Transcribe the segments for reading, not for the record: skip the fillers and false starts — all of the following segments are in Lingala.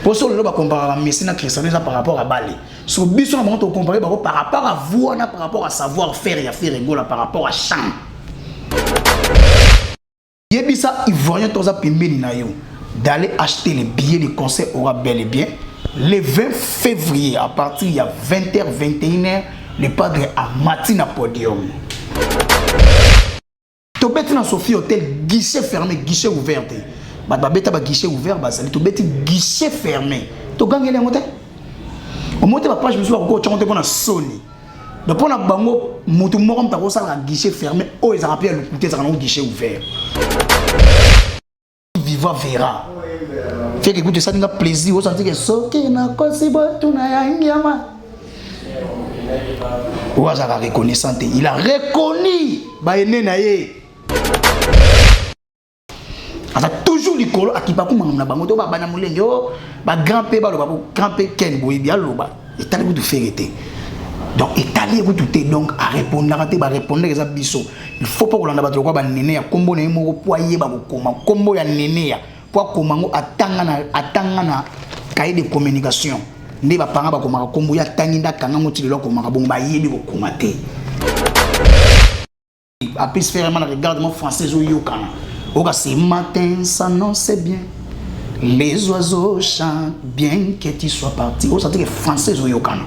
Pour ça, on va comparer Messi et Cristiano par rapport à Bali. Sur le but, on va comparer par rapport à vous, par rapport à savoir-faire et à faire rigolo par rapport à chant. Yebisa Ivoirien Toza Pimbeni Nayo d'aller acheter les billets, le concert aura bel et bien le 20 février à partir de 20h, 21h, le padre à Matina Podium. Tu bêtes dans Sophie Hôtel, guichet fermé, guichet ouvert. Tu as guichet ouvert, tu bêtes guichet fermé. Tu gagnes les montées. Au moins, tu page, je me suis dit que tu as Sony. Donc, pour la bango, tu as un guichet fermé, oh, ils ont appelé le côté, un guichet ouvert. Viva verra. Fait que écoute ça, il a plaisir, vous sentez que soki na kosibo tuna ya nyama. Ouaza reconnaissant, il a reconnu ba ene na ye. Ata toujours likolo akipaku mangana bango to ba bana mulenge o ba grand pé ba lo ba grand pé ken boyi bia lo ba etali ku ferité. Donc étalé ku tout donc à répondre raté ba répondre les abisso. Il faut pas que l'on a ba nene ya kombo na mo po aye ba koma kombo ya nene ya pour komango atangana cahier de communication. Ne ba panga ba komaka kombo ya tanginda kanga motili lo komaka bon ba yebi ko komate. Après faire vraiment regarde mon français au yokana. Oga ce matin ça non c'est bien. Les oiseaux chantent bien que tu sois parti. On sentait que français au yokana.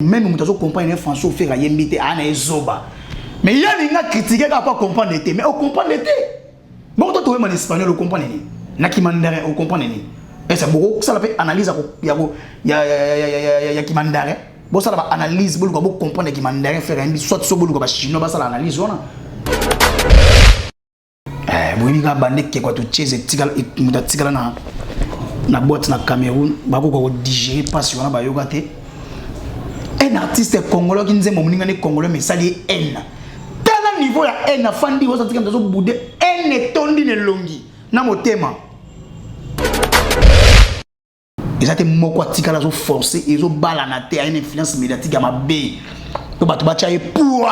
Même nous t'as comprendre français au faire yembité ana ezoba. Mais il y a des gens critiquer pas comprendre l'été mais on comprend l'été. Bon, toi, tu es en espagnol, vous comprenez? Naki mandarin, vous comprenez? Et c'est beaucoup, ça fait analyse, il y a qui mandarin. Bon, ça va analyse, vous comprenez qui mandarin, faire un soit sur vous, chinois, ça l'analyse, on a. Vous avez un bandit qui est quoi, tout chase, tigala na boîte na Cameroun, bako ko digérer passion na ba yogate. Un artiste congolais qui nous aime, mon congolais, mais ça lié haine. Niveau ya haine na fandi vous sentez comme ça boudé haine tondi ne longi na motema ezate moko atika la zo forcer ezo bala na te une influence médiatique ya mabe to bato bacha e pour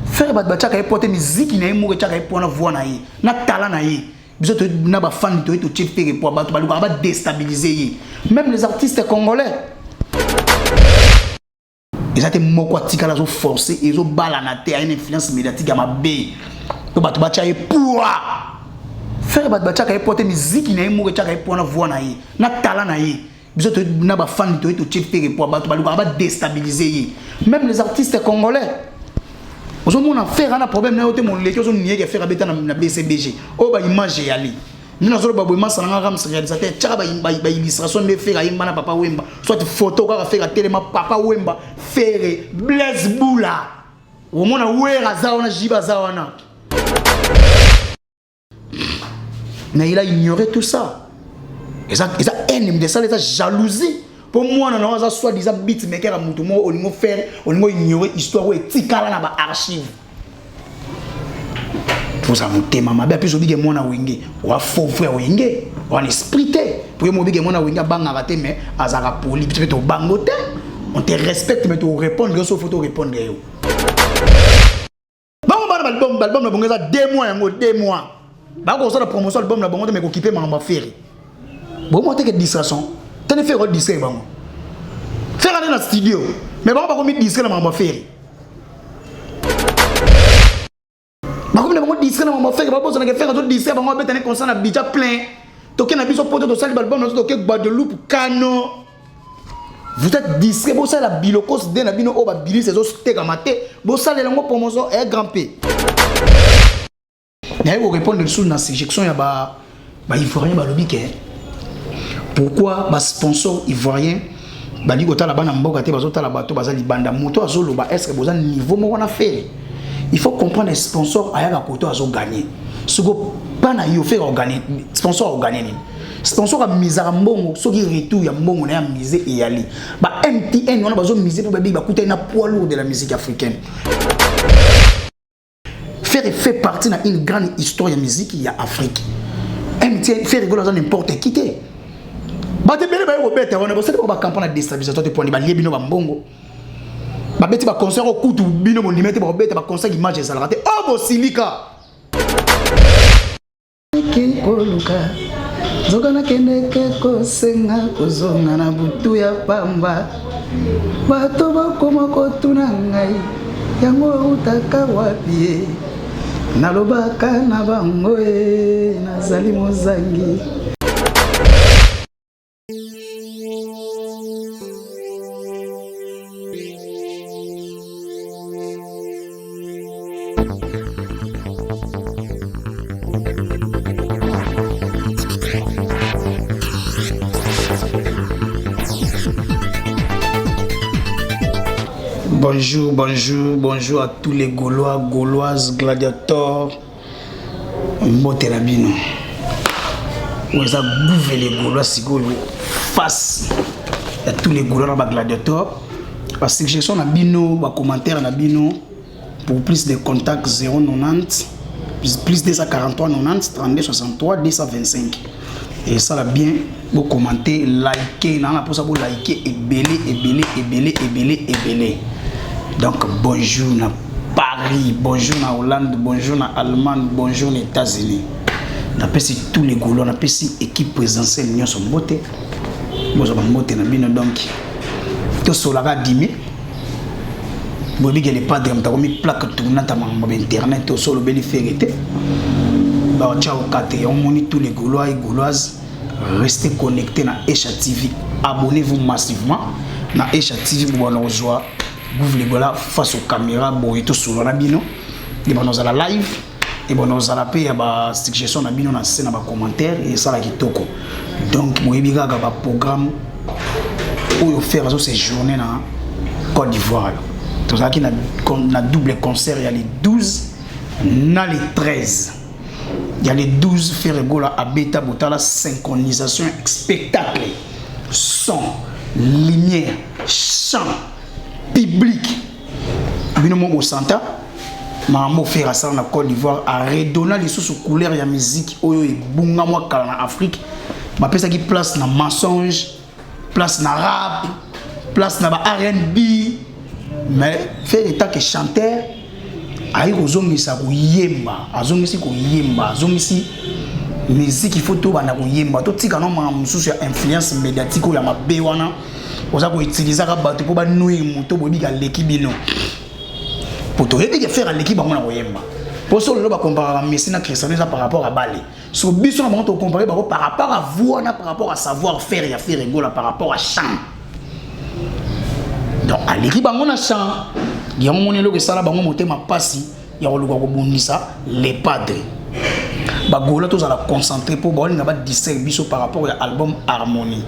faire bato bacha ka porter musique na mo ka pour na voix na yi na talent na yi biso to na ba fandi to chip faire pour bato baluka ba déstabiliser yi même les artistes congolais. Ils ont moko atika la zo forcer et zo bala na te une influence médiatique ya mabe to bato bacha e pour faire bato bacha ka porter musique na mo ka pour na voix na yi na talent na yi biso to na ba fan to chip faire pour bato baluka ba déstabiliser yi même les artistes congolais ozo mona faire un problème na yote mon leki ozo nié que faire beta na BCBG o ba image yali nous avons besoin de faire des réalisateurs, des illustrations de faire des papa Wemba, soit des photos faire des papa Wemba, faire Blaise Boula. Au moins, on a Zawana Jiba Zawana. Mais il a ignoré tout ça. Et ça haine de ça, ça jalousie. Pour moi, on a soit des beatmakers à Moutomo, on a faire, on a ignoré l'histoire où est Tikala dans l'archive. Pour ça monter maman bien plus obligé moi na wenge ou faux frère wenge ou en esprité pour moi obligé moi na wenge banga raté mais azara poli tu te bangote on te respecte mais tu répondre sur photo répondre yo ba album na bongeza 2 mois yango 2 mois ba ko ça la promotion album na bongo mais ko kiper mamba faire bon monter que distraction tene faire distraire bango faire aller dans studio mais ba ko mi distraire na mamba faire disque na mama faire ba bozo na ke faire to disque ba ngobeta ne concert na bija plein toke na biso poto to sali album na toke Guadeloupe Kano vous êtes disque bo sala bilokos de na bino o ba bili ces os teka maté bo sala lango promotion et grand P na yo répondre sur na sélection ya ba ivoirien ba lobby ke pourquoi ba sponsor ivoirien ba li kota la bana mboka te bazota la bato bazali banda moto azolo ba est-ce que boza niveau mo wana faire. Il faut comprendre les sponsors à la côté à gagner. Ce que pas na yo faire gagner, sponsor a gagné. Sponsor a misé à mbongo, ce qui retour ya mbongo na misé et yali. Ba MTN on a besoin de miser pour baby ba coûter na poids lourd de la musique africaine. Faire fait partie d'une grande histoire de musique il y a Afrique. MTN fait rigoler dans n'importe qui te. Ba te bele ba yo bete on a besoin de ba campagne de déstabilisation de point ba liebino ba mbongo. Ba beti ba concert au kutu bino mo limete ba beti ba concert image ça raté oh bo silika ki oluka Zokana kendeke kosenga kozonga na butu ya pamba. Bato bakoma kotuna ngai yango utaka wapi nalobaka na bango nazali mozangi. Bonjour, bonjour, bonjour à tous les Gaulois, Gauloises, gladiateurs. Motelabino. Où est-ce que les Gaulois face à tous les Gaulois gladiateurs? Parce que je suis en bino, commentaire en bino pour plus de contacts 090 plus 243 90 32 63 225. Et ça là bien, vous commentez, likez, non pour ça vous likez et belé. Donc bonjour na Paris, bonjour na Hollande, bonjour na Allemagne, bonjour aux États-Unis. On appelle tous les Gaulois, on appelle équipe présidentielle Union son beauté. Moi je vais na bino donc. Tout cela dimi. Moi bi les padres m'ta mis plaque tournante à mon internet au solo beli ferité. Bah ciao kate, on moni tous les Gaulois et Gauloises, restez connectés na Echa TV. Abonnez-vous massivement na Echa TV pour nous rejoindre. Vous voulez voilà face aux caméras, bon et tout sur la bino. Et bon nous à la live et bon nous à la paix ba suggestion na bino na scène na commentaire et ça la kitoko. Donc moi biga ga ba programme où faire ces journées na Côte d'Ivoire. Tout ça qui na double concert, il y a les 12 na les 13. Il y a les 12 faire gola à Beta Botala synchronisation spectacle son lumière chant public binomo au Santa mamo faire ça en Côte d'Ivoire à redonner les sous couleur ya musique oyo e bunga moi kala na Afrique ma pesa qui place na mensonge place na rap place na ba R&B mais faire état que chanteur ayi kozongisa ko yemba azongisi ko yemba azongisi musique il faut to bana ko yemba to tika no ma mususu ya influence médiatique ya mabe wana oza ko utiliser ka bato po ba noyi moto bobi ka l'équipe bino pour to yebi ke faire l'équipe ba mona ko yemba pour ça le ba comparer Messi na Cristiano par rapport à Bale so biso na ba to comparer ba par rapport à voix na par rapport à savoir faire ya faire rigola par rapport à chant. Donc à l'équipe bango na chant ya moni lo ke sala bango motema pasi ya ko luka ko bundisa les padres ba gola to za la concentrer pour ba nga ba distraire biso par rapport à album Harmonie.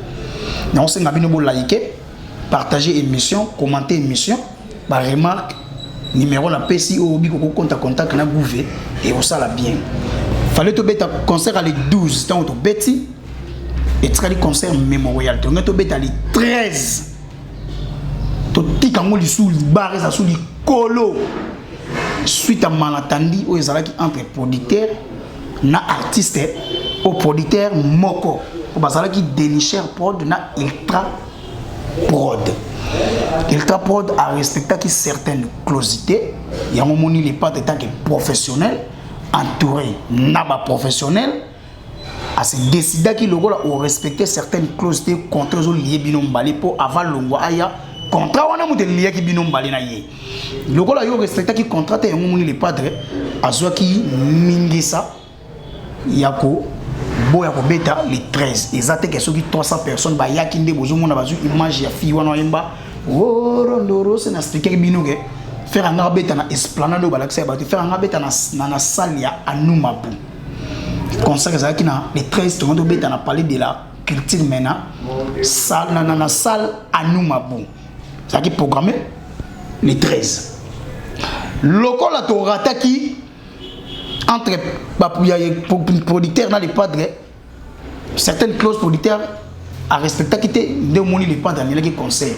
Donc c'est ngabino bo liker, partager émission, commenter émission, ba remarque numéro la PC au bi ko contact na gouvé et ça la bien. Fallait to beta concert à les 12 tant to beti et trali concert mémorial. To ngato beta les 13. To tikango li sous barre ça sous li colo. Suite à malatandi o ezalaki entre producteur na artiste au producteur moko. Parce que Dénicher Prod na Ultra Prod a respecté certaines clausités. Il y a un moment où il n'est pas de tant que professionnel, entouré naba professionnel, a se décidé qu'il a respecté certaines clausités contre les liés binombali pour avant l'ongwa aya contrat wana mute lié qui binombali na ye. Le gars a respecté qui contrat et un moment où il n'est pas de azwa qui mingisa yako boya ko beta les 13 exacte que ceux qui 300 personnes ba yakinde bozo mona bazu image ya fi wana yemba rondoro c'est na expliquer bino ke faire un beta na esplanade ba l'accès ba faire un beta na salle ya Anumabu comme ça que qui na les 13 tout le monde beta na parler de la culture maintenant salle na salle Anumabu ça qui programmé les 13 local la to rataki entre producteurs dans les padres, certaines clauses producteurs à respecter qui étaient de monnaie les padres dans les concerts.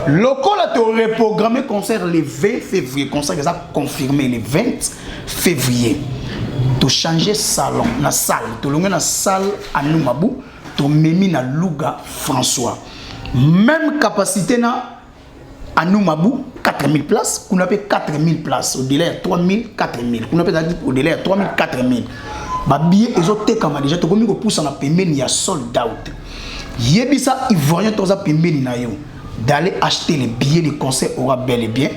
Local a reprogrammé concert le 20 février, concert que ça confirmé le 20 février. Tu changer salon, la salle, tu longe la salle à Numabu, tu memi na Louga François. Même capacité na à Numabu, 4000 places, qu'on appelle 4000 places, au délai 3000, 4000, qu'on appelle au délai 3000, 4000. ba billet ezoteka déjà to komi ko poussa na pembeni ya sold out. Yebisa ivoirien toza pembeni na yo d'aller acheter les billets. Le concert aura bel et bien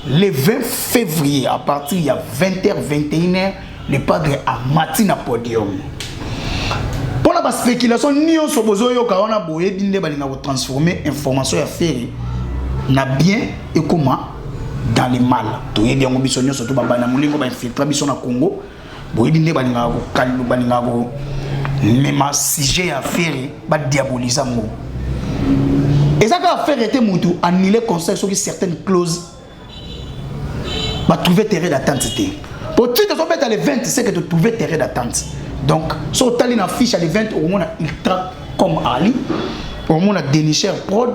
le 20 février à partir de 20h 21h le padre à matin à podium. Pour la spéculation ni on sobozo yo ka ona boye binde balinga ko transformer information ya faire na bien et comment dans le mal. To yebi yango biso nyo surtout baba na mulingo ba infiltrer biso na Congo. Boye binde balinga ko kalu balinga ko nema sujet à faire ba diaboliser ngo. Et ça va faire était mutu annuler concert sur certaines clauses. Va trouver terrain d'attente. Pour tout ce que tu as les 20, c'est que tu trouves terrain d'attente. Donc, si tu as une affiche à les 20, au moins il traque comme Ali, au moins dénicher prod,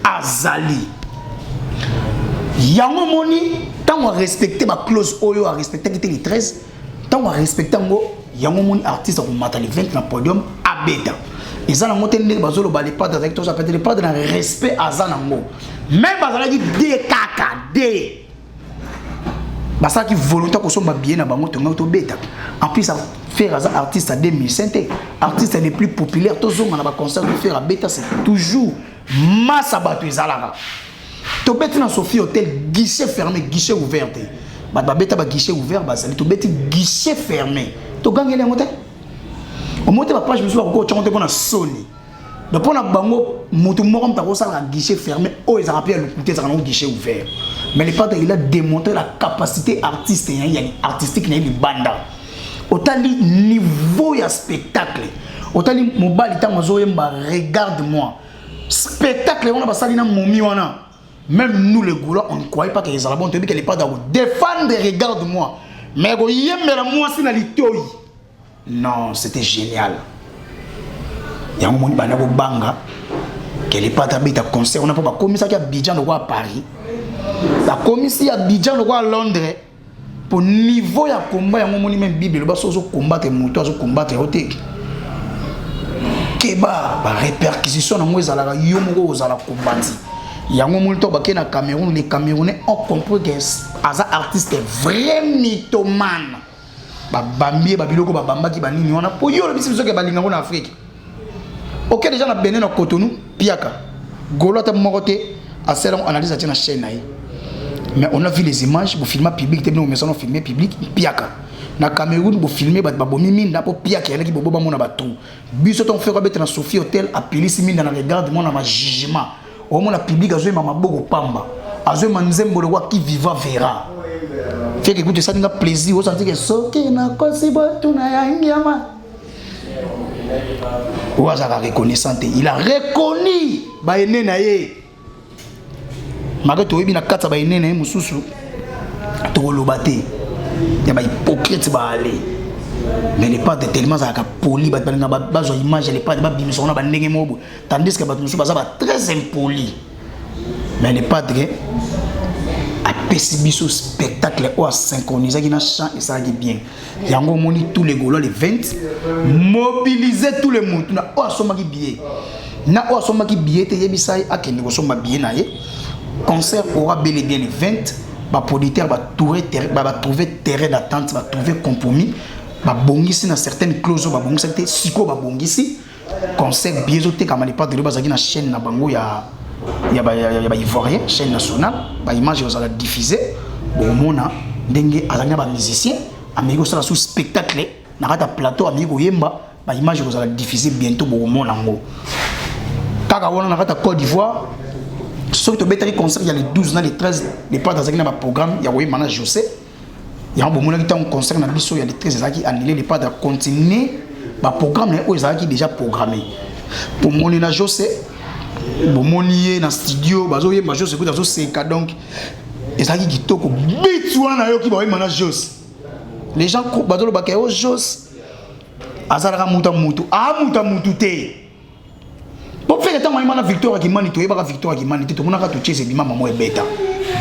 Azali. Yango moni, tant on respecte ma clause Oyo à respecter les 13, tant on respecte Yango moni artiste pour mater les 20 dans le podium à Beta. Et ça, on a dit que les padres avec toi, ça peut être les padres dans le respect à Zanango. Même Bazala dit DKKD. Basa qui volontaire qu'on soit bien à bango to beta. En plus ça faire un artiste à 2005, artiste les plus populaires tous on a concert de faire à beta c'est toujours masse abattu ezalaka. To beta na Sophie Hôtel guichet fermé, guichet ouvert. Ba beta ba guichet ouvert ba ça to beta guichet fermé. To gangele ngote. Au monter la page monsieur ko chonte bona Sony. Donc pour la bango moto moko mtako ça la guichet fermé oh ils a rappelé le côté ça un guichet ouvert. Mais le padre il a démontré la capacité artistique artistique na li banda. Autant niveau ya spectacle. Autant mobile tant mazo yemba regarde-moi. Spectacle on a basali na momi wana. Même nous les Gaulois on ne croyait pas que les Arabes ont dit que les padres défendre regarde-moi. Mais go yembela moi si na litoi. Non, c'était génial. Il y a un moment où banga que les padres habitent à concert. On n'a pas commis ça qui a Abidjan de quoi à Paris. La commission à Abidjan de quoi à Londres. Pour niveau ya combat, il y a un moment même Bible, le bas combattre moto, combattre hotel. Keba, ba répercussion na moi zala yomo zala combattre. Il y a un moment où na Cameroun, les Camerounais ont compris que Aza artiste est vrai mythomane. Ba bambi ba biloko ba bamba ki ba nini wana po yo le biso ke balinga en Afrique. OK déjà na Benin na Cotonou, Piaka. Golo ta mokoté à selon analyse à na chaîne naï. Mais on a vu les images pour filmer public, te nous on filmer public Piaka. Na Cameroun pour filmer ba bomi minda po Piaka yaki bobo ba mona ba tout. Biso ton faire ba na Sophie Hôtel appeler si minda na regarde mon na jugement. Au mon public azo mama boko pamba. Azo manzembo le roi qui vivra verra. Fait que écoute ça n'a plaisir au sentir que soke na kosibo tuna ya nyama. Ouazara reconnaissant il a reconnu ba ene na ye. Magato yebi na kata ba ene na ye mususu to lobate. Ya ba hypocrite ba aller. Mais les pas de tellement ça ka poli ba balinga ba zo image les pas de ba bimiso na ba ndenge mobo tandis que ba mususu ba très impoli. Mais les pas de Pessibiso spectacle ou à synchroniser qui n'a chant et ça qui bien. Yango moni tous les Gaulois les 20 mobiliser tous les monde na o asoma ki billet. Na o asoma ki billet te yebisai a ke nego soma billet na ye. Concert aura bel et bien les 20 ba producteur ba trouver terrain d'attente, ba trouver compromis, ba bongisi na certaines clauses ba bongisi te siko ba bongisi. Concert biezote kama les pas de bazaki na chaîne na bango ya il y a ivoirien chaîne nationale ba image aux ala diffuser bon mona ndenge azanya ba musicien amigo ça sous spectacle na kata plateau amigo yemba ba image aux ala diffuser bientôt bon mona ngo kaka wona na kata Côte d'Ivoire sauf to betari concert il y a les 12 na les 13 les pas dans un programme il y a oui mana José il y a bon mona qui ta un concert na biso il y a les 13 ça qui annulé les pas de continuer ba programme les ça qui déjà programmé pour mona na José bon monier dans studio bazo yemba José ko dazo seka donc et ça qui kitoko bitwa na yo ki ba mana José les gens bazo lo bakay o José azara muta mutu muta mutu te pour faire tant mana victoire qui mani to yeba victoire qui mani te to monaka to chese bima mamo e beta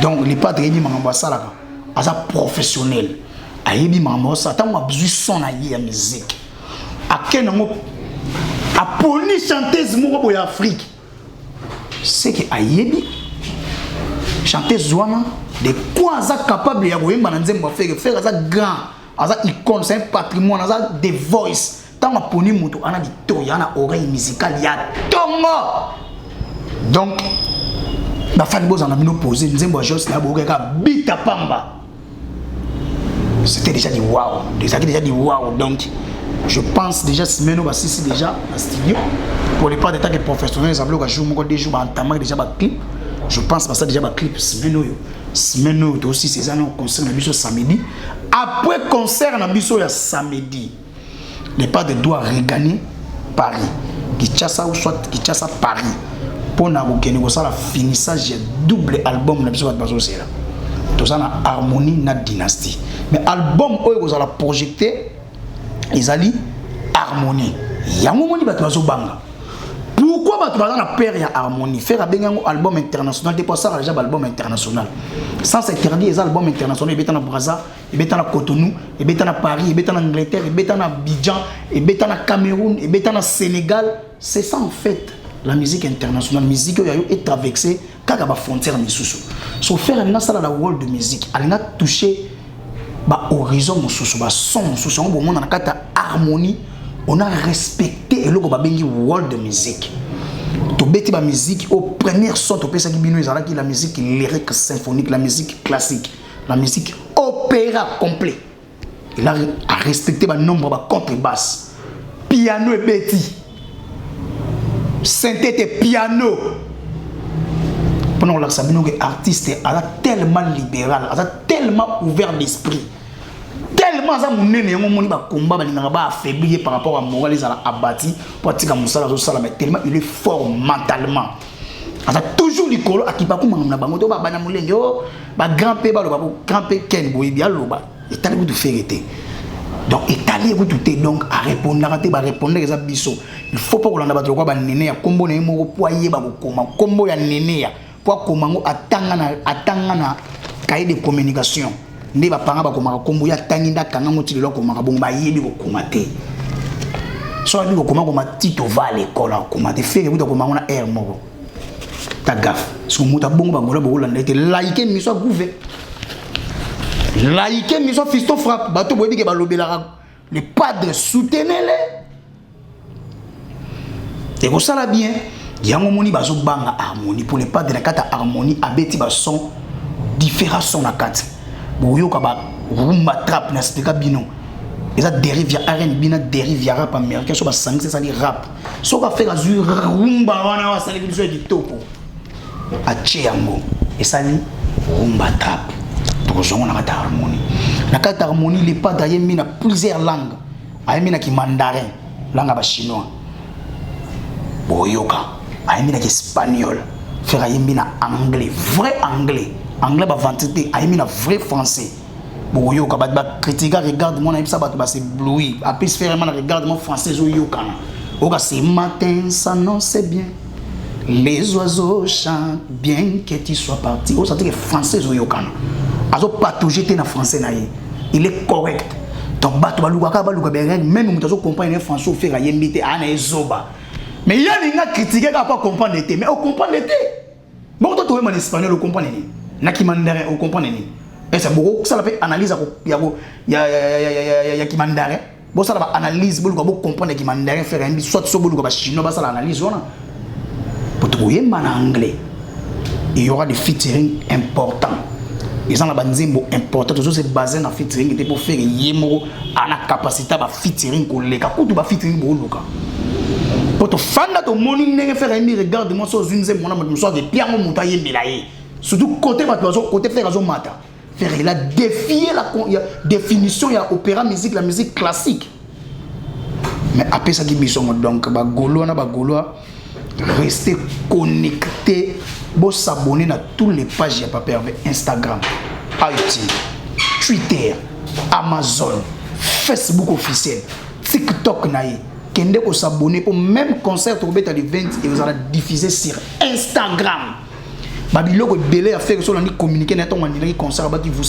donc les pas de mangamba salaka aza professionnel ayebi mamo ça tant a besoin son na ya musique a kenango a poni chanteuse moko ya Afrique. C'est que ayebi chanter zwana de quoi ça capable ya koyemba na nzembo faire ça grand aza icône, c'est un patrimoine, aza des voice. Tant que poni moto, on a dit to, y a une oreille musicale, il y a tongo. Donc, la fan boss en a mis posé, nous avons joué c'est la bourgeois bita pamba. C'était déjà dit waouh, déjà dit waouh. Donc, je pense déjà semaine va ici déjà en studio. Pour les pas des temps que professionnels, ils avaient joué encore des jours en tamar déjà ba clip. Je pense que ça déjà ba clip semaine aussi ces années concert na biso samedi. Après concert na biso ya samedi. Les pas de doit regagner Paris. Kinshasa ou soit Kinshasa Paris. Pour na bokeni ko sala finissage double album na biso ba bazo c'est là. Tout ça na harmonie na dynastie. Mais album oyo ko sala projeté ezali harmonie. Yango moni bato bazo banga. Pourquoi bato bazo na père ya harmonie? Faire bengango album international de ça déjà album international. Sans s'interdire les albums internationaux, il y a na Brazza, il y a na Cotonou, il y a na Paris, il y a na Angleterre, il y a na Abidjan, il y a na Cameroun, il y a na Sénégal. C'est ça en fait la musique internationale, la musique est traversée quand la frontière misusu. So faire na sala la world de musique, elle a touché ba horizon misusu, ba son misusu, on monde na kata harmonie, on a respecté et le ba bengi world de musique. To beti ba musique au premier son to pesa ki bino ezala ki la musique lyrique symphonique, la musique classique, la musique opéra complet. Il a respecté ba nombre ba contrebasse, piano et beti, synthé et piano. Pendant que Sabino que artiste a tellement libéral, a tellement ouvert l'esprit, tellement ça mon nene mon ba combat ba linga ba affaibli par rapport à moral les a abattu pour tika musala zo sala mais tellement il est fort mentalement. A toujours likolo akipa ko mangna bango to ba bana mulenge o ba grand pé ba lo ba grand pé ken boy bien lo ba etali ko de ferité. Donc etali ko tout donc à répondre raté ba répondre les abisso. Il faut pas que l'on a battu quoi ba nene ya kombo na mo poyer ba ko koma kombo ya nene ya pour komango atanga na cahier de communication. Ne ba panga ba komaka kombo ya tanginda kanga moti lelo komaka bongo ba yebi ko komate. So bi ko komaka ma tito va l'école komate faire buto komanga na air moko. Ta gaffe. So muta bongo ba ngola bo landa ete like mi so gouver. Like mi so fiston frappe bato boyebi ke ba lobela les padres soutenez-les. Et ko sala bien. Yango moni bazo banga harmonie pour les padres na kata harmonie abeti ba son différents son na kata. Boyoka ba rumba trap na steka bino. Eza dérive ya R&B na dérive ya rap américain so ba sangi c'est ça li rap. So ka faire azur rumba wana wa sali biso di topo. Ache yango. Et ça li rumba trap. Donc zongo na kata harmonie. Na kata harmonie les pas d'ailleurs mis na plusieurs langues. Ayemi na ki mandarin, langue ba chinois. Boyoka, ayemi na ki espagnol. Faire ayemi na anglais, vrai anglais. Anglais ba vantité, ayemi na vrai français. Boyoka ba critiquer regarde mon ça ba c'est bloui. Après faire vraiment regarde mon français zo yoka. Oka c'est matin ça non c'est bien. Les oiseaux chantent bien que tu sois parti. O ça dit que français zo yoka. Azo patouger te na français na ye. Il est correct. Donc bato baluka même mutazo comprendre les français faire ayemi te ana ezoba. Mais il y a des gens qui critiquent pas comprendre l'été, mais on comprend l'été. Bon, toi, tu es en espagnol, on comprend l'été. Naki mandarin, on comprend l'été. Et c'est beaucoup, ça fait analyse, il y a qui mandarin. Bon, ça va analyse, vous comprendre qui mandarin, faire un soit sur le chinois, ça l'analyse. Pour trouver en anglais, il y aura des featuring importants. Ils ont la banzimbo important, toujours c'est basé dans featuring, pour faire yemo à la capacité de featuring collègue. Quand tu vas featuring, bon, pour te fan de ton morning, ne faire un regarde moi sur une zone, mon soir de piano montagne bilaye. Surtout côté côté faire raison matin. Faire il a défié la définition il y a opéra musique la musique classique. Mais après ça qui mission donc ba golo na ba golo rester connecté, bon s'abonner à toutes les pages y a pas avec Instagram, iTunes, Twitter, Amazon, Facebook officiel, TikTok naïe. Kende ko s'abonner pour même concert au bêta de 20 et vous allez diffuser sur Instagram. Babilo ko belé à faire sur la communiquer na ton andina concert ba vous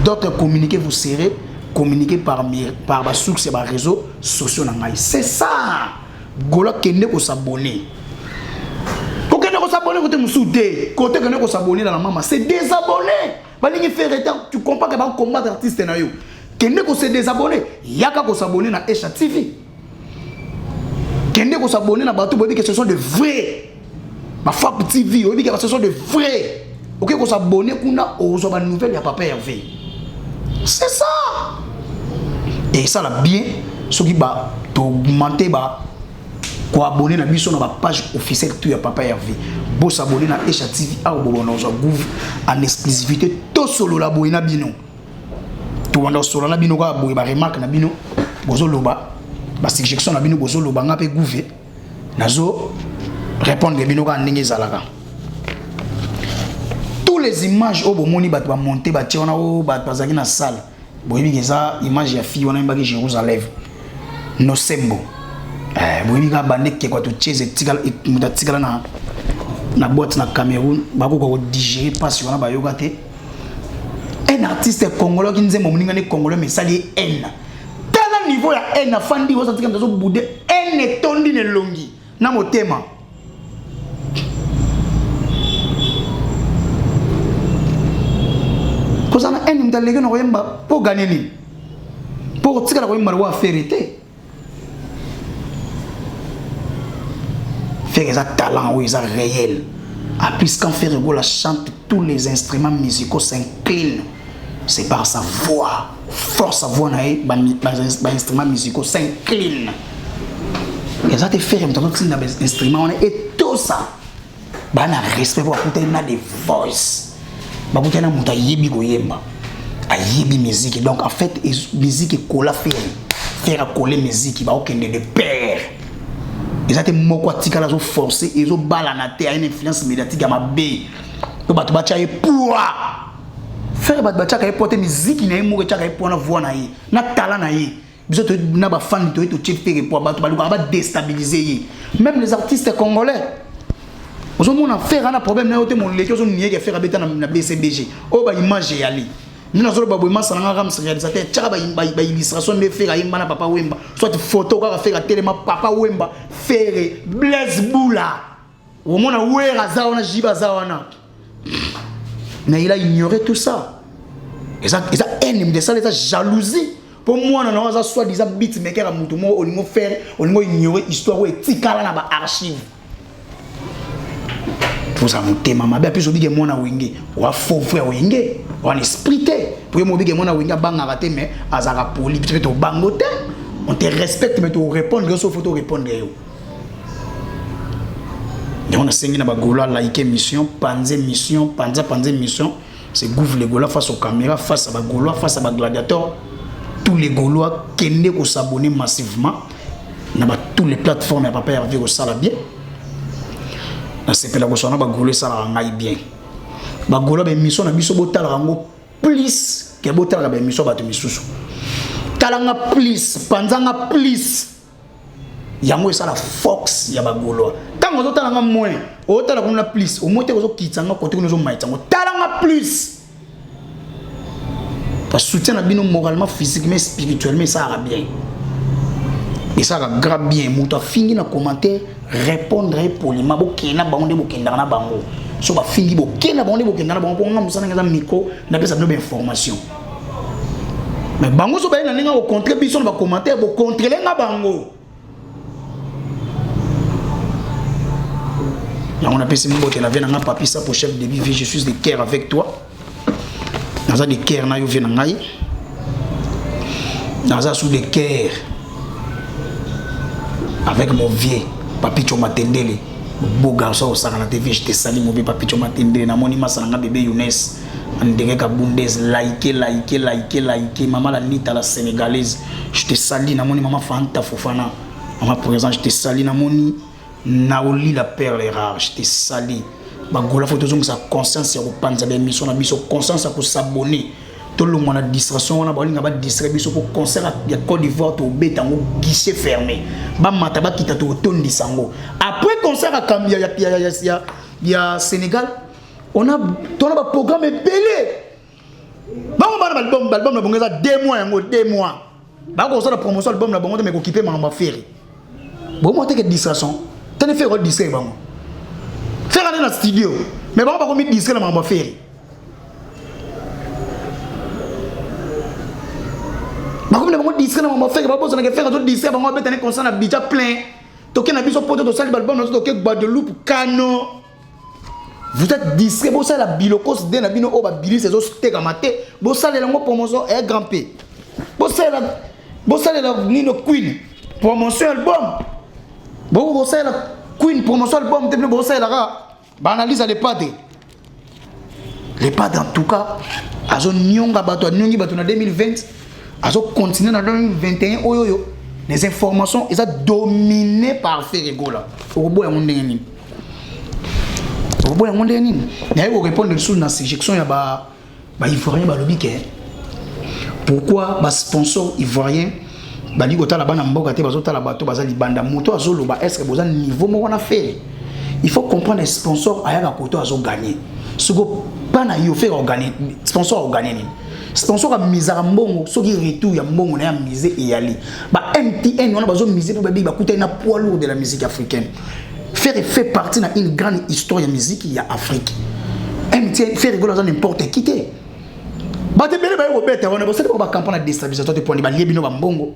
d'autres communiquer vous serez communiquer par sur ces réseaux sociaux na ngai. C'est ça. Gola kende ko s'abonner. Ko kende ko s'abonner côté musude, côté kende ko s'abonner dans la maman, c'est désabonner. Ba lingi faire temps, tu comprends que ba combat d'artiste na yo. kende ko se désabonner yaka ko s'abonner na Esha TV kende ko s'abonner na bato bobi que ce sont de vrais ma FAP TV bobi que ce sont de vrais OK ko s'abonner kuna ozo ba nouvelle ya Papa Hervé c'est ça et ça la bien ce qui ba to augmenter ba ko abonner na biso na ba page officielle tout ya Papa Hervé bo s'abonner na Esha TV a bo na ozo gouv en exclusivité to solo la boina bino to wanda solo na bino ko boye ba remarque na bino bozo loba ba suggestion na bino bozo loba nga pe gouve nazo répondre bino ka ndenge zalaka tous les images au bomoni bat ba monter ba tiona o bat bazaki na salle boyebi keza image ya fille wana mbaki Jérusalem no sembo boyebi ka bande ke kwa to cheze tikala muta tikala na boîte na Cameroun bako ko digérer passe wana ba yoga te un artiste congolais qui nzembo muninga ne congolais mais ça li haine tala niveau ya haine afandi wo satika ndazo bude haine tondi ne longi na motema kozana haine mtalege no yemba po gagner ni po tikala ko yemba wa vérité faire ça talent ou ça réel à plus qu'en faire la chante tous les instruments musicaux s'inclinent c'est par sa voix force sa voix nae ba instruments musicaux s'inclinent et ça te fait un truc dans les instruments et tout ça ba na respect pour écouter na des voice ba écouter na muta yebi ko yemba a yebi musique donc en fait musique kola faire coller musique ba okende de pair et ça te moko tikala zo forcer et zo bala na te a une influence médiatique à ma bé to bato bacha e pour faire bato bacha ka porter musique na mo ka pour na voix na yi na talent na yi biso to na ba fan to chip faire pour bato baluka ba déstabiliser yi même les artistes congolais ozo mona faire un problème na yote mon leki ozo nié que faire beta na BCBG o ba image yali nous avons besoin de faire des réalisateurs, des illustrations de faire des papa Wemba, soit photo faire tellement papa Wemba, faire Blaise Boula. Au moins on a Zawana Jiba Zawana. Mais il a ignoré tout ça. Et ça haine de ça, ça jalousie. Pour moi on a soit des beatmakers à Moutomo, on a faire, on a ignorer histoire ou etikala na ba archive. Pour ça monter maman bien plus obligé moi na wenge ou a faux frère wenge ou en esprité pour moi obligé moi na wenge banga raté mais azara poli peut-être au bangote on te respecte mais tu répondre sur photo répondre yo et on a signé na ba gola like mission panze mission panza mission c'est gouv les gola face aux caméras face à ba gola face à ba gladiateur tous les gaulois kende ko s'abonner massivement na ba toutes les plateformes à Papa Hervé ko sala bien c'est la question ba golo ça la ngai bien ba golo ba mission na biso botala rango plus ke botala ba mission ba to misusu talanga plus panzanga plus yango ça la fox ya ba golo tango to talanga moins o tala kuna plus o mote ko kitanga côté ko zo maitango talanga plus parce soutien na bino moralement physiquement spirituellement ça va bien et ça va grave bien muta fini na commentaire répondre poliment bokena bango bokenda na bango so ba fingi bokena bango bokenda na bango pour ngam sana ngaza micro na pesa no information mais bango so ba na ninga au contribution ba commentaire bo contrôler nga bango là on appelle ce mot que la vient na papi ça pour chef de vie je suis de cœur avec toi naza de cœur na yo vient na ngai naza sous de cœur avec mon vieux Papi Choma Tendele, beau garçon au Sarana TV, je te salue mon vieux Papi Choma Tendele, na moni masanga bébé Younes, andenge ka bundes, like, maman la nita la sénégalaise, je te salue na moni maman Fanta Fofana, maman présent, je te salue na moni Naoli la perle rare, je te salue, ba gola photo zonga sa conscience ya ko panza be mission na biso conscience ya ko s'abonner. Tout le monde a distraction, on a pas distribution pour concert à Côte d'Ivoire, au bétango guichet fermé. Bam mataba qui t'a tout ton sango. Après concert à Cambia, il y a Sénégal, on a un programme belé. Bah on va l'album la bonne 2 mois, 2 mois. Bah on la promotion l'album la bonne mais occupé ma féri. Bon moi t'es que distraction, t'as ne fait quoi distraire bah moi. Faire aller dans le studio, mais bah on va commettre distraire ma féri. Comme les disques, on va faire d'autres disques, on va mettre un concert à Bidja plein. Toké na biso poto to sali balbum na toké Guadeloupe Kano. Vous êtes discret, vous savez la bilokos de na bino o ba bili ces autres tegamate. Vous savez la promotion est grand P. Vous savez la Nino Queen promotion album. Vous savez la Queen promotion album te vous savez la analyse les pads. Les pads en tout cas, azo nyonga bato nyongi bato na 2020, azo continuer na 2021 oyoyo. Les informations, ils sont dominées par Ferregola. Au bout, il y a un monde. Au bout, il y a un monde. Il y a eu répondre sur la sélection, il y a des Ivoiriens qui ont pourquoi les sponsors ivoiriens ils ont est-ce que vous avez un niveau qu'on a fait? Il faut comprendre les sponsors à gagner. Ce que pas gagner, sponsor a gagné. Sponsor a misé à mbongo, ce qui retourne à mbongo na misé et aller. Bah MTN on a besoin de miser pour baby, bah coûter un poids lourd de la musique africaine. Fait partie d'une grande histoire de musique il y a Afrique. MTN fait rigoler dans n'importe qui. Bah te belle bah Robert, on a besoin de faire campagne de déstabilisation de point de bah lié bino bah mbongo.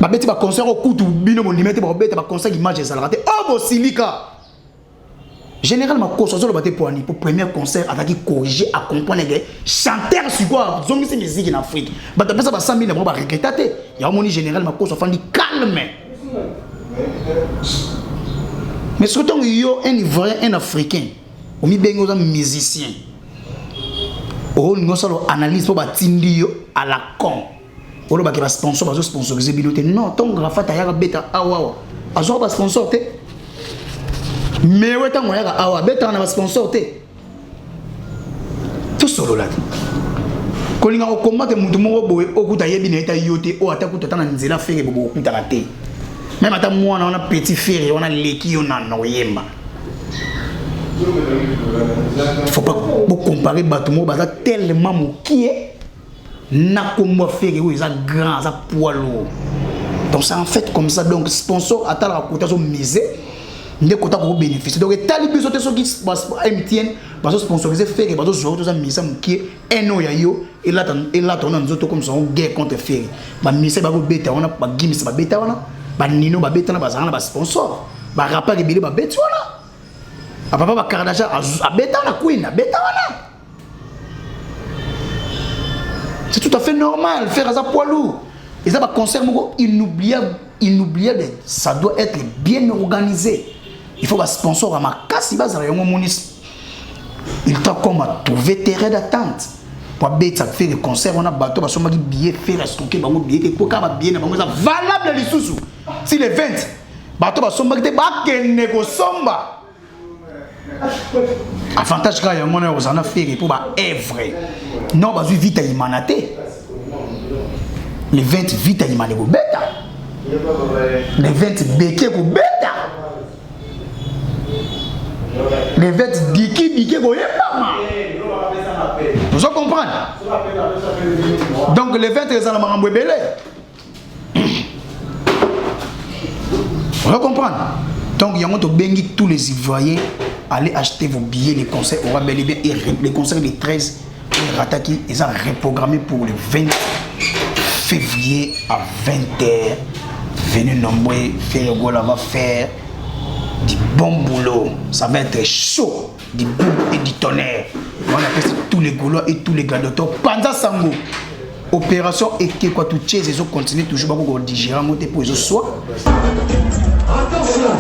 Bah beti bah concert au coup tout bino bon limité bah Robert bah concert image ça la raté. Oh bo Silika. Généralement, pour le premier concert, attaquer, corriger, accompagner, chanter sur quoi, zombie c'est musique en Afrique. Mais après ça, 100 000 euros, regretter. Il y a un moment généralement, pour se faire calme. Mais surtout, il y a un Ivoirien, un Africain, ou un musicien. On a analyse pour battre à la con. On a sponsor, sponsoriser biloté. Non, ton graphat, il y a un bêta, ah waouh. Azor sponsor, mais ouais, tant que awa beta on a sponsor tout solo là. Quand on a combattu mutu moko boye okuta yebi na eta yote o atakuta tana nzela fere bobo okuta raté. Même ata moi on a petit fere on a leki on a noyemba. Faut pas comparer batumo baza tellement mokié na kombo fere ou ça grand ça poids lourd. Donc c'est en fait comme ça donc sponsor atala akuta so misé. Ndé kota ko bénéfice donc tali biso te so qui MTN bazo sponsoriser faire bazo jouer tout ça misa mukie eno ya yo et là ton nzoto comme ça on guerre contre faire ba misa ba ko beta on a ba gims ba beta on ba nino ba beta na ba zana ba sponsor ba rapport ke bili ba beta on a papa ba Kardashian a beta na Queen a beta on a c'est tout à fait normal faire ça poids lourd et ça ba concert inoubliable ça doit être bien organisé. Il faut que sponsor à ma casse, il t'a comme trouver terrain d'attente. Pour faire des concerts, on a bateau, parce qu'on a billet, faire stocker, on a billet, pour billet, valable les sous. Si les 20, bateau, on a des négociants. Avantage quand il y a un moment où on a fait pour vrai. Non, parce que vite à imanaté. Les 20 vite à imanaté, les 20 béquets pour bêta. Les 20 diki pour yépa. Vous comprenez? Donc les 20 les en a belé. Vous comprenez? Donc il y a bengi tous les Ivoiriens allez acheter vos billets les concerts aura bel et bien les concerts des 13 et Rataki ils sont reprogrammés pour le 20 février à 20h. Venez nombreux, Ferregola va faire du bon boulot. Ça va être chaud, du boum et du tonnerre. On appelle tous les gaulois et tous les gladiateurs. Pendant Sango, opération et que quoi tout chase, ils ont continué toujours pour digérer monter pour les soins. Attention.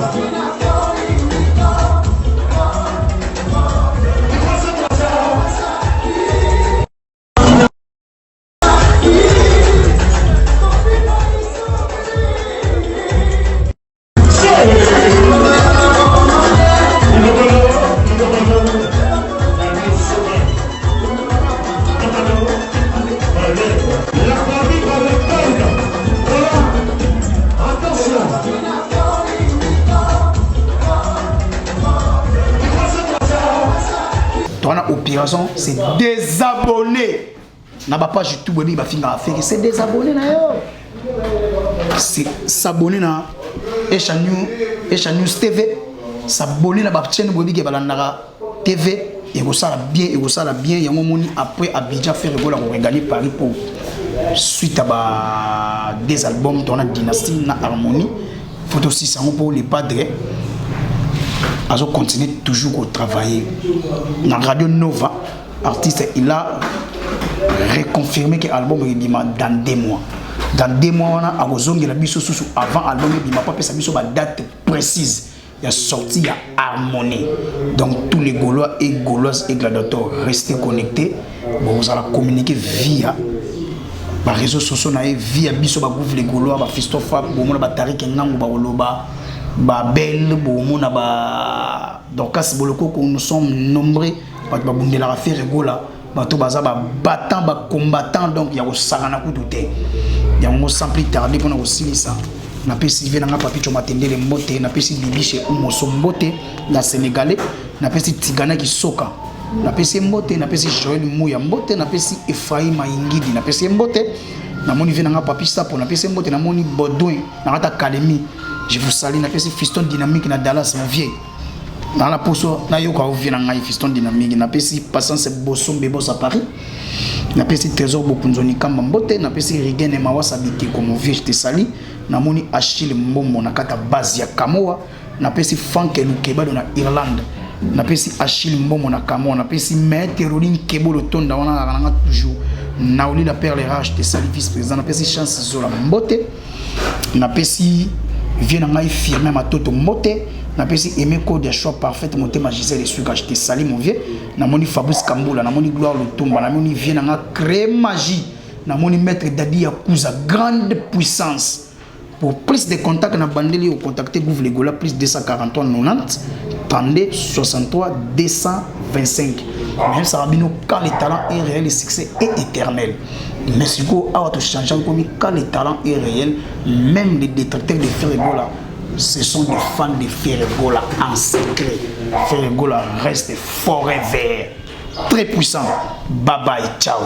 Opération, c'est désabonner. N'a pas page YouTube web ba finga faire c'est désabonner na yo. C'est s'abonner na News TV, s'abonner na ba chaîne web ke balandara TV et ça la bien yango moni après Abidjan faire rigola ko gagner Paris pour suite à des albums dans la dynastie na harmonie photo 600 pour les padres a continué toujours à travailler dans Radio Nova artiste il a reconfirmé que l'album est dans 2 mois. Dans 2 mois, on a besoin la biso sous avant l'album il m'a pas fait sa biso date précise. Il y a sorti il y a harmonie. Donc tous les Gaulois et Gauloises et gladiateurs restez connectés. Bon, vous allez communiquer via les réseaux sociaux via biso ba groupe les Gaulois ba Fistofa bo mona ba Tarik Ngango ba Oloba ba Belle bo mona ba donc à ce boloko nous sommes nombreux ba bundela la faire gola. Bato baza ba battant ba combattant donc il y a au sarana ku douté il y a un sans plus tarder pour nous aussi ça na pesi vena nga papi choma tendele mbote na pesi bibi chez umoso mbote na sénégalais na pesi tigana ki soka na pesi mbote na pesi Joël Mouya mbote na pesi Ephraim Ingidi na pesi mbote na moni vena nga papi sapo na pesi mbote na moni Baudouin na rata académie je vous salue na pesi Fiston Dynamique na Dallas mon vieux dans la poso na yoka ovina ngai Fiston Dynamique na pesi Patience Bosso Bebos à Paris na pesi Trésor Bokunzoni Kamba mbote na pesi Rigene Mawasa Biki comme vieux je te sali na moni Achille Mbombo na kata base ya Kamoa na pesi Frank Lukeba na Irlande na pesi Achille Mbombo na Kamoa na pesi Maître Rolin Kebo le tonda wana na toujours na oli la perle rage te sali vice président na pesi Chance Zola mbote na pesi vient ngai firmer ma toto mbote na pesi aimer code de choix parfait monter magicien et celui que je te sali mon vieux na moni Fabrice Kambula na moni Gloire Lutumba na moni vient nga créer magie na moni maître Dadi Yakuza grande puissance pour plus de contacts na bandeli au contacter Gouv les Gola plus 243 90 32 63 225 même ça rabino quand le talent est réel le succès est éternel mais si go a autre changer comme quand le talent est réel même les détracteurs de Ferregola ce sont des fans de Ferregola en secret. Ferregola reste forever. Très puissant. Bye bye, ciao.